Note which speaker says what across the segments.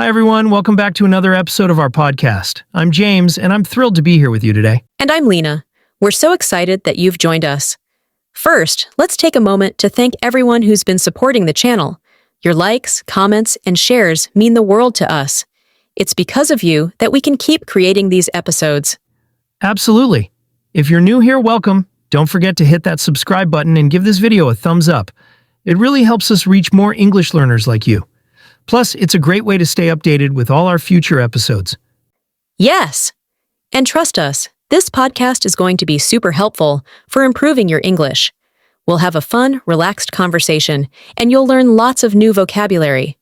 Speaker 1: Hi, everyone. Welcome back to another episode of our podcast. I'm James, and I'm thrilled to be here with you today.
Speaker 2: And I'm Lena. We're so excited that you've joined us. First, let's take a moment to thank everyone who's been supporting the channel. Your likes, comments, and shares mean the world to us. It's because of you that we can keep creating these episodes.
Speaker 1: Absolutely. If you're new here, welcome. Don't forget to hit that subscribe button and give this video a thumbs up. It really helps us reach more English learners like you. Plus, it's a great way to stay updated with all our future episodes.
Speaker 2: Yes! And trust us, this podcast is going to be super helpful for improving your English. We'll have a fun, relaxed conversation, and you'll learn lots of new vocabulary.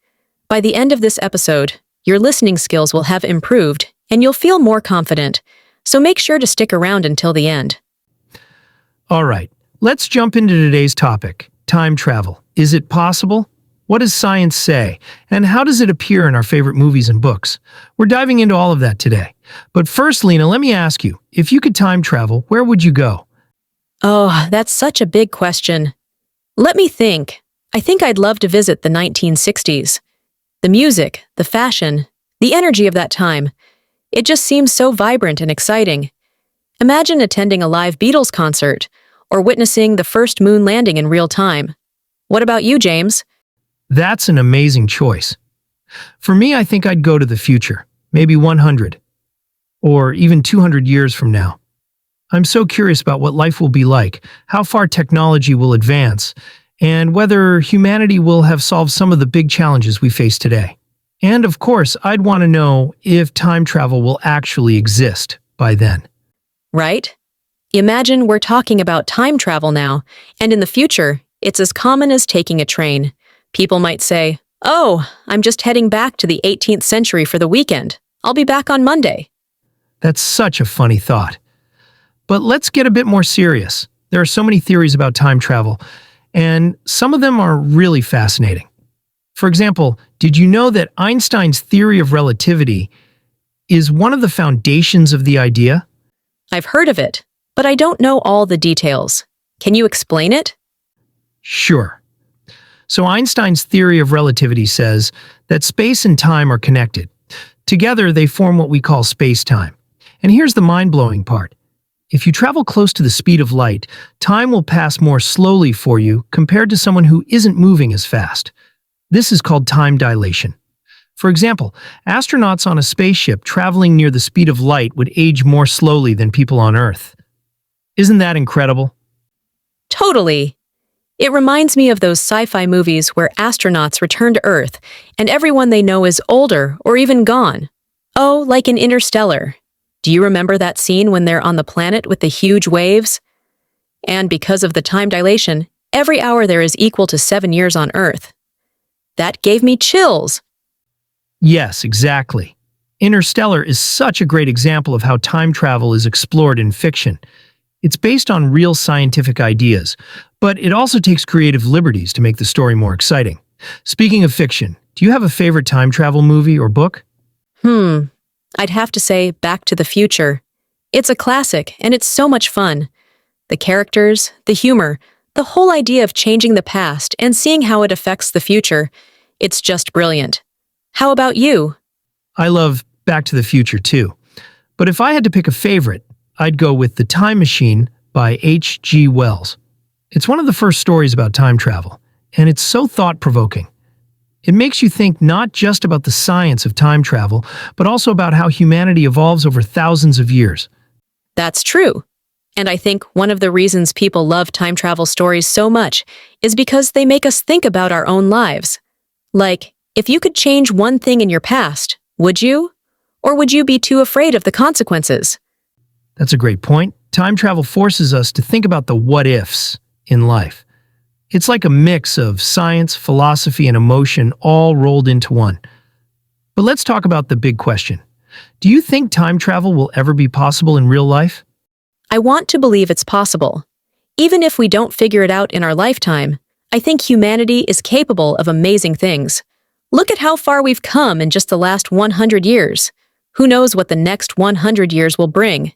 Speaker 2: By the end of this episode, your listening skills will have improved, and you'll feel more confident. So make sure to stick around until the end.
Speaker 1: All right, let's jump into today's topic, time travel. Is it possible? What does science say? And how does it appear in our favorite movies and books? We're diving into all of that today. But first, Lena, let me ask you, if you could time travel, where would you go?
Speaker 2: Oh, that's such a big question. Let me think. I think I'd love to visit the 1960s. The music, the fashion, the energy of that time. It just seems so vibrant and exciting. Imagine attending a live Beatles concert or witnessing the first moon landing in real time. What about you, James?
Speaker 1: That's an amazing choice. For me, I think I'd go to the future, maybe 100 or even 200 years from now. I'm so curious about what life will be like, how far technology will advance, and whether humanity will have solved some of the big challenges we face today. And of course, I'd want to know if time travel will actually exist by then.
Speaker 2: Right? Imagine we're talking about time travel now, and in the future, it's as common as taking a train. People might say, "Oh, I'm just heading back to the 18th century for the weekend. I'll be back on Monday."
Speaker 1: That's such a funny thought. But let's get a bit more serious. There are so many theories about time travel, and some of them are really fascinating. For example, did you know that Einstein's theory of relativity is one of the foundations of the idea?
Speaker 2: I've heard of it, but I don't know all the details. Can you explain it?
Speaker 1: Sure. So Einstein's theory of relativity says that space and time are connected. Together, they form what we call space-time. And here's the mind-blowing part. If you travel close to the speed of light, time will pass more slowly for you compared to someone who isn't moving as fast. This is called time dilation. For example, astronauts on a spaceship traveling near the speed of light would age more slowly than people on Earth. Isn't that incredible?
Speaker 2: Totally. It reminds me of those sci-fi movies where astronauts return to Earth and everyone they know is older or even gone. Oh, like in Interstellar. Do you remember that scene when they're on the planet with the huge waves? And because of the time dilation, every hour there is equal to 7 years on Earth. That gave me chills.
Speaker 1: Yes, exactly. Interstellar is such a great example of how time travel is explored in fiction. It's based on real scientific ideas, but it also takes creative liberties to make the story more exciting. Speaking of fiction, do you have a favorite time travel movie or book?
Speaker 2: I'd have to say Back to the Future. It's a classic, and it's so much fun. The characters, the humor, the whole idea of changing the past and seeing how it affects the future. It's just brilliant. How about you?
Speaker 1: I love Back to the Future too. But if I had to pick a favorite, I'd go with The Time Machine by H.G. Wells. It's one of the first stories about time travel, and it's so thought-provoking. It makes you think not just about the science of time travel, but also about how humanity evolves over thousands of years.
Speaker 2: That's true. And I think one of the reasons people love time travel stories so much is because they make us think about our own lives. Like, if you could change one thing in your past, would you? Or would you be too afraid of the consequences?
Speaker 1: That's a great point. Time travel forces us to think about the what-ifs in life. It's like a mix of science, philosophy, and emotion all rolled into one. But let's talk about the big question. Do you think time travel will ever be possible in real life?
Speaker 2: I want to believe it's possible. Even if we don't figure it out in our lifetime, I think humanity is capable of amazing things. Look at how far we've come in just the last 100 years. Who knows what the next 100 years will bring?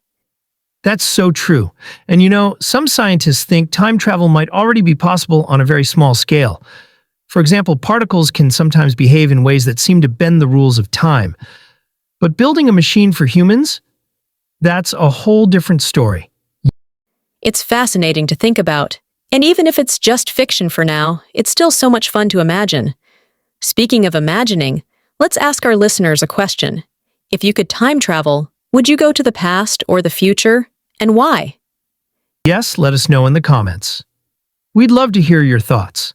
Speaker 1: That's so true. And some scientists think time travel might already be possible on a very small scale. For example, particles can sometimes behave in ways that seem to bend the rules of time. But building a machine for humans? That's a whole different story.
Speaker 2: It's fascinating to think about. And even if it's just fiction for now, it's still so much fun to imagine. Speaking of imagining, let's ask our listeners a question. If you could time travel, would you go to the past or the future, and why?
Speaker 1: Yes, let us know in the comments. We'd love to hear your thoughts.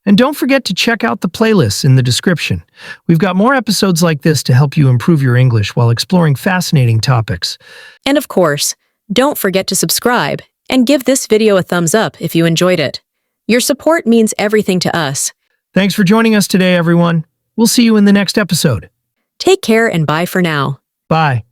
Speaker 1: And don't forget to check out the playlists in the description. We've got more episodes like this to help you improve your English while exploring fascinating topics.
Speaker 2: And of course, don't forget to subscribe and give this video a thumbs up if you enjoyed it. Your support means everything to us.
Speaker 1: Thanks for joining us today, everyone. We'll see you in the next episode.
Speaker 2: Take care and bye for now.
Speaker 1: Bye.